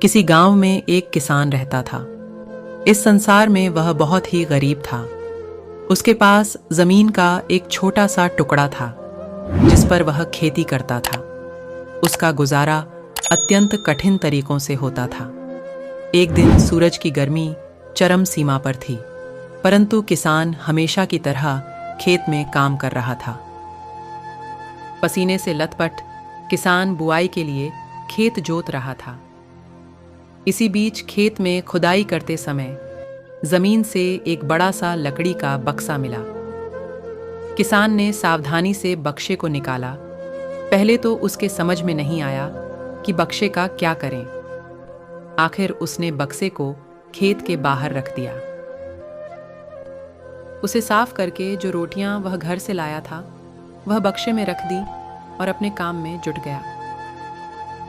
किसी गांव में एक किसान रहता था। इस संसार में वह बहुत ही गरीब था। उसके पास जमीन का एक छोटा सा टुकड़ा था जिस पर वह खेती करता था। उसका गुजारा अत्यंत कठिन तरीकों से होता था। एक दिन सूरज की गर्मी चरम सीमा पर थी, परंतु किसान हमेशा की तरह खेत में काम कर रहा था। पसीने से लथपथ किसान बुआई के लिए खेत जोत रहा था। इसी बीच खेत में खुदाई करते समय जमीन से एक बड़ा सा लकड़ी का बक्सा मिला। किसान ने सावधानी से बक्से को निकाला। पहले तो उसके समझ में नहीं आया कि बक्से का क्या करें। आखिर उसने बक्से को खेत के बाहर रख दिया। उसे साफ करके जो रोटियां वह घर से लाया था वह बक्से में रख दी और अपने काम में जुट गया।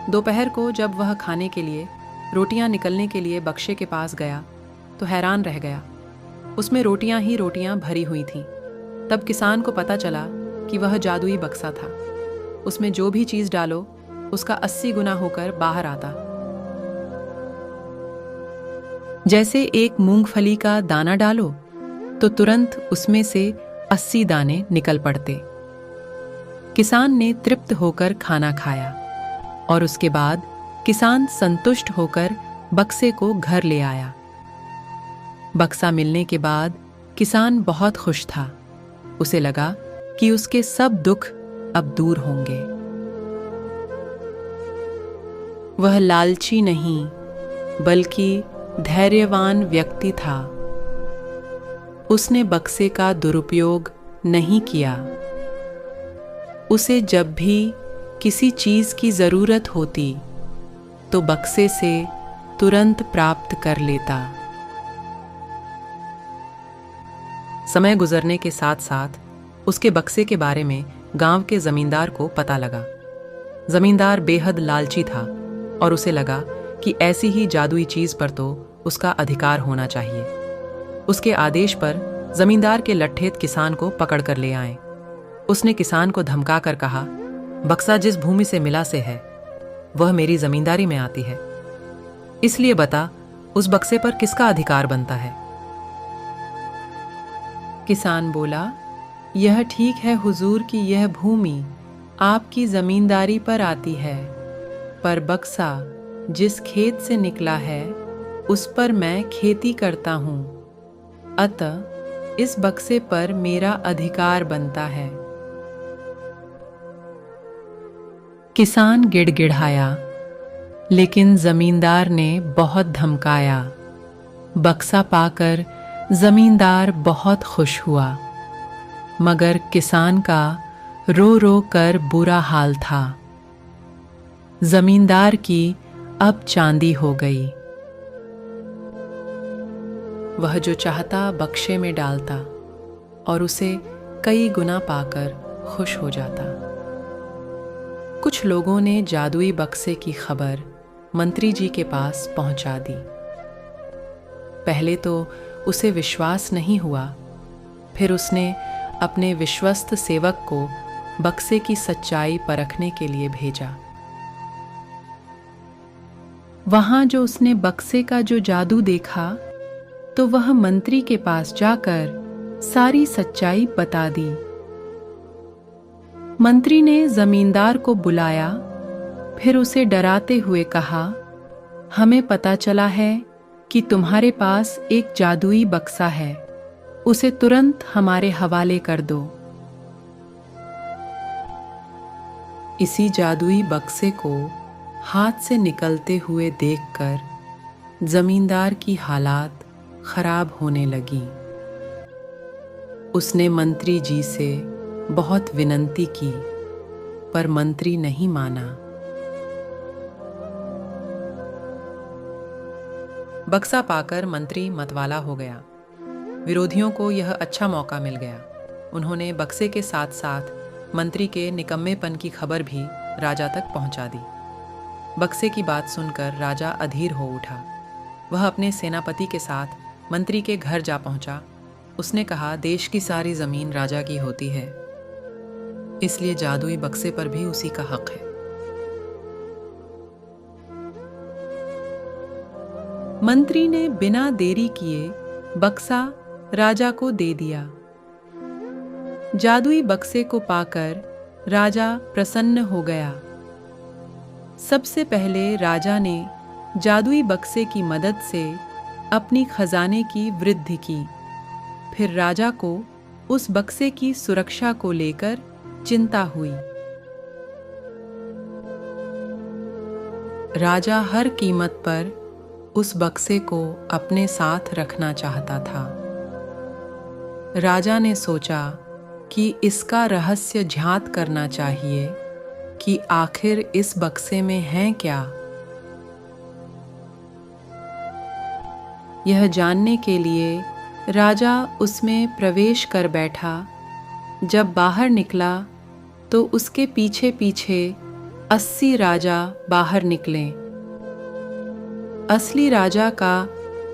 दोपहर को जब वह खाने के लिए रोटियां निकलने के लिए बक्से के पास गया तो हैरान रह गया। उसमें रोटियां ही रोटियां भरी हुई थीं। तब किसान को पता चला कि वह जादुई बक्सा था। उसमें जो भी चीज डालो उसका 80 गुना होकर बाहर आता। जैसे एक मूंगफली का दाना डालो तो तुरंत उसमें से 80 दाने निकल पड़ते। किसान ने तृप्त होकर खाना खाया और उसके बाद किसान संतुष्ट होकर बक्से को घर ले आया। बक्सा मिलने के बाद किसान बहुत खुश था। उसे लगा कि उसके सब दुख अब दूर होंगे। वह लालची नहीं बल्कि धैर्यवान व्यक्ति था। उसने बक्से का दुरुपयोग नहीं किया। उसे जब भी किसी चीज की जरूरत होती तो बक्से से तुरंत प्राप्त कर लेता। समय गुजरने के साथ साथ उसके बक्से के बारे में गांव के जमींदार को पता लगा। जमींदार बेहद लालची था और उसे लगा कि ऐसी ही जादुई चीज पर तो उसका अधिकार होना चाहिए। उसके आदेश पर जमींदार के लट्ठेत किसान को पकड़ कर ले आए। उसने किसान को धमका कर कहा, बक्सा जिस भूमि से मिला से है वह मेरी जमींदारी में आती है, इसलिए बता उस बक्से पर किसका अधिकार बनता है। किसान बोला, यह ठीक है हुजूर कि यह भूमि आपकी जमींदारी पर आती है, पर बक्सा जिस खेत से निकला है उस पर मैं खेती करता हूं, अतः इस बक्से पर मेरा अधिकार बनता है। किसान गिड़गिड़ाया, लेकिन जमींदार ने बहुत धमकाया। बक्सा पाकर जमींदार बहुत खुश हुआ, मगर किसान का रो रो कर बुरा हाल था। जमींदार की अब चांदी हो गई। वह जो चाहता बक्से में डालता और उसे कई गुना पाकर खुश हो जाता। कुछ लोगों ने जादुई बक्से की खबर मंत्री जी के पास पहुंचा दी। पहले तो उसे विश्वास नहीं हुआ, फिर उसने अपने विश्वस्त सेवक को बक्से की सच्चाई परखने के लिए भेजा। वहां जो उसने बक्से का जो जादू देखा तो वह मंत्री के पास जाकर सारी सच्चाई बता दी। मंत्री ने जमींदार को बुलाया, फिर उसे डराते हुए कहा, हमें पता चला है कि तुम्हारे पास एक जादुई बक्सा है, उसे तुरंत हमारे हवाले कर दो। इसी जादुई बक्से को हाथ से निकलते हुए देखकर जमींदार की हालात खराब होने लगी। उसने मंत्री जी से बहुत विनती की, पर मंत्री नहीं माना। बक्सा पाकर मंत्री मतवाला हो गया। विरोधियों को यह अच्छा मौका मिल गया। उन्होंने बक्से के साथ साथ मंत्री के निकम्मेपन की खबर भी राजा तक पहुंचा दी। बक्से की बात सुनकर राजा अधीर हो उठा। वह अपने सेनापति के साथ मंत्री के घर जा पहुंचा। उसने कहा, देश की सारी जमीन राजा की होती है, इसलिए जादुई बक्से पर भी उसी का हक है। मंत्री ने बिना देरी किए बक्सा राजा को दे दिया। जादुई बक्से को पाकर राजा प्रसन्न हो गया। सबसे पहले राजा ने जादुई बक्से की मदद से अपनी खजाने की वृद्धि की। फिर राजा को उस बक्से की सुरक्षा को लेकर चिंता हुई। राजा हर कीमत पर उस बक्से को अपने साथ रखना चाहता था। राजा ने सोचा कि इसका रहस्य ज्ञात करना चाहिए कि आखिर इस बक्से में है क्या। यह जानने के लिए राजा उसमें प्रवेश कर बैठा। जब बाहर निकला तो उसके पीछे पीछे 80 राजा बाहर निकले। असली राजा का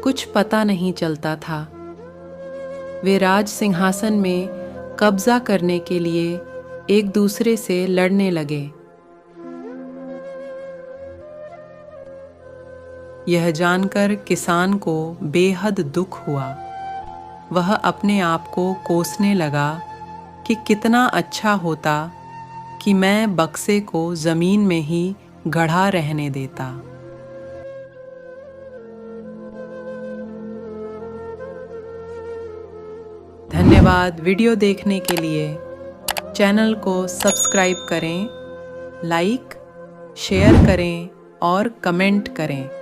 कुछ पता नहीं चलता था। वे राज सिंहासन में कब्जा करने के लिए एक दूसरे से लड़ने लगे। यह जानकर किसान को बेहद दुख हुआ। वह अपने आप को कोसने लगा कि कितना अच्छा होता कि मैं बक्से को जमीन में ही गढ़ा रहने देता। धन्यवाद वीडियो देखने के लिए। चैनल को सब्सक्राइब करें, लाइक, शेयर करें और कमेंट करें।